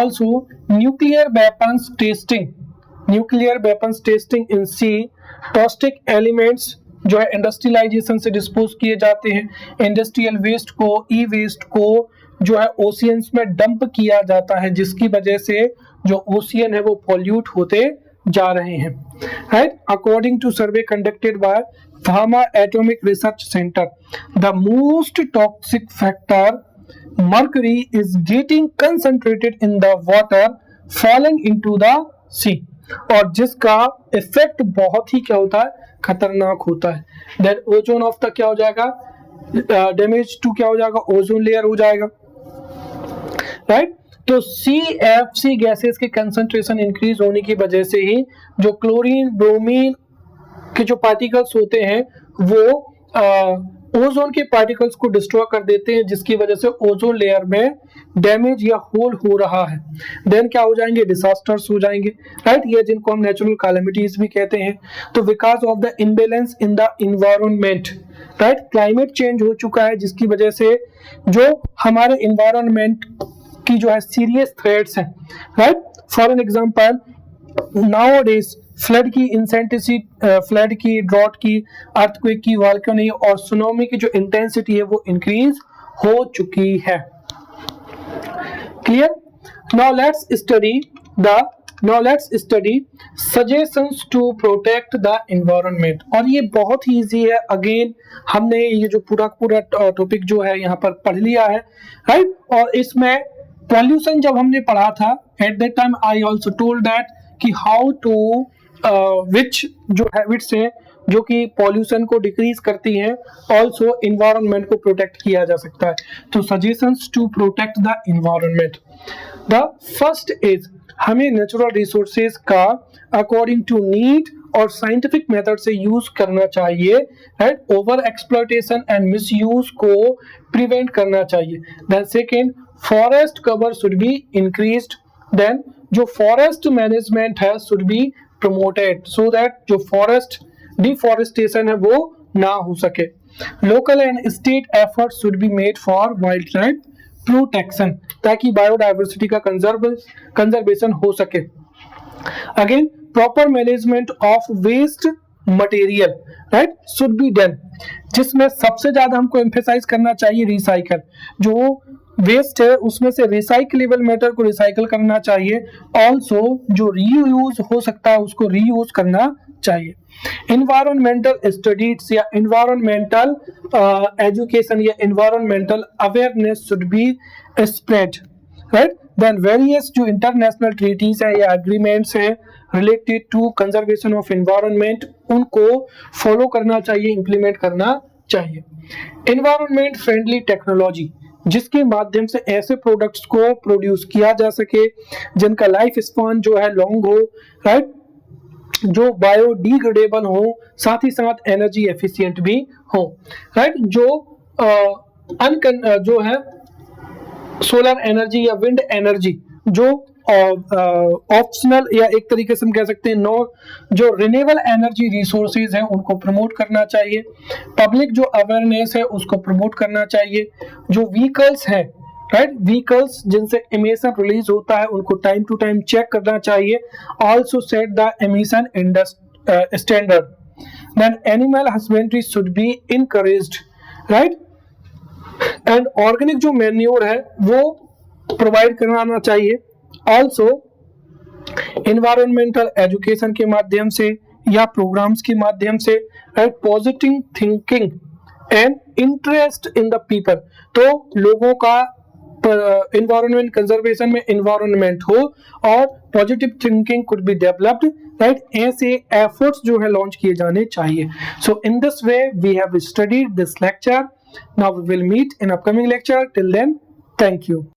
Also nuclear weapons testing in sea, toxic elements जो है इंडस्ट्रियलाइजेशन से डिस्पोज किए जाते हैं, इंडस्ट्रियल वेस्ट को, ई वेस्ट को जो है ओशियंस में डंप किया जाता है, जिसकी वजह से जो ओशियन है वो पॉल्यूट होते जा रहे हैं, right. According to survey conducted by pharma atomic research centre, the most toxic factor mercury is getting concentrated in the water falling into the sea, और जिसका इफेक्ट बहुत ही क्या होता है, खतरनाक होता है। देन ओजोन ऑफ द क्या हो जाएगा, डैमेज टू क्या हो जाएगा, ओजोन लेयर हो जाएगा, राइट। तो CFC गैसेस के कंसंट्रेशन इंक्रीज होने की वजह से ही जो क्लोरीन ब्रोमीन के जो पार्टिकल्स होते हैं वो ओजोन के पार्टिकल्स को डिस्ट्रॉय कर देते हैं, जिसकी वजह से ओजोन लेयर में डैमेज या होल हो रहा है। देन क्या हो जाएंगे, डिजास्टर्स हो जाएंगे, राइट, ये जिनको हम नेचुरल कैलेमिटीज भी कहते हैं। तो because of the imbalance in the environment, right, climate change हो चुका है, जिसकी वजह से जो हमारे इन्वायरमेंट की जो है सीरियस थ्रेट्स हैं, right. For an example nowadays flood की इंटेंसिटी, फ्लड की, ड्रॉट की, अर्थक्वेक की, वोल्केनो और सुनामी की जो इंटेंसिटी है वो इंक्रीज हो चुकी है। Clear? Now let's study suggestions to protect the environment, और ये बहुत ही इजी है। अगेन हमने ये जो पूरा टॉपिक जो है यहाँ पर पढ़ लिया है, राइट। और इसमें पॉल्यूशन जब हमने पढ़ा था, at that time I also told that कि हाउ टू विच जो हैबिट्स हैं जो कि पॉल्यूशन को डिक्रीज करती हैं, ऑल्सो इन्वायरमेंट को प्रोटेक्ट किया जा सकता है। तो suggestions to protect the environment, the first is हमें नेचुरल रिसोर्सेज का अकॉर्डिंग टू नीड और साइंटिफिक मेथड से यूज करना चाहिए, right. Over exploitation and misuse को प्रिवेंट करना चाहिए। Then second, forest cover should be increased, then जो फॉरेस्ट मैनेजमेंट है should be promoted so that जो फॉरेस्ट डिफॉरेस्टेशन है वो ना हो सके। Local and state effort should be made for wild life protection, ताकि बायोडाइवर्सिटी का कंजर्वेशन हो सके। Again proper management of waste material, right, should be done, जिसमें सबसे ज्यादा हमको एम्फेसाइज करना चाहिए रिसाइकल। जो वेस्ट है उसमें से रिसाइकलेबल मैटर को रिसाइकल करना चाहिए, ऑल्सो जो रीयूज हो सकता है उसको रीयूज करना चाहिए। इन्वायरमेंटल स्टडीज या इन्वायरमेंटल एजुकेशन या environmental awareness should be spread, right. Then various जो इंटरनेशनल ट्रीटीज है या एग्रीमेंट्स है related to conservation of environment, उनको फॉलो करना चाहिए, इंप्लीमेंट करना चाहिए। एनवायरनमेंट फ्रेंडली टेक्नोलॉजी, जिसके माध्यम से ऐसे प्रोडक्ट्स को प्रोड्यूस किया जा सके जिनका लाइफ स्पान जो है लॉन्ग हो, राइट, जो बायोडिग्रेडेबल हो, साथ ही साथ एनर्जी एफिशिएंट भी हो, राइट। जो है सोलर एनर्जी या विंड एनर्जी जो ऑप्शनल या एक तरीके से हम कह सकते हैं जो रिन्यूएबल एनर्जी रिसोर्सेज हैं उनको प्रमोट करना चाहिए। पब्लिक जो अवेयरनेस है उसको प्रमोट करना चाहिए। जो व्हीकल्स हैं, राइट, व्हीकल्स जिनसे एमिशन रिलीज होता है उनको टाइम टू टाइम चेक करना चाहिए। Also set the emission standard. Then animal husbandry should be encouraged, right, and organic जो मैन्योर है वो प्रोवाइड कराना चाहिए। ऑल्सो एनवायरमेंटल एजुकेशन के माध्यम से या प्रोग्राम्स के माध्यम से, right, positive thinking and interest in the people, तो लोगों का एनवायरमेंट कंजर्वेशन में एनवायरमेंट हो और positive thinking could be developed, right, ऐसे एफर्ट्स जो है लॉन्च किए जाने चाहिए। So in this way we have studied this lecture. Now we will meet in upcoming lecture. Till then, thank you.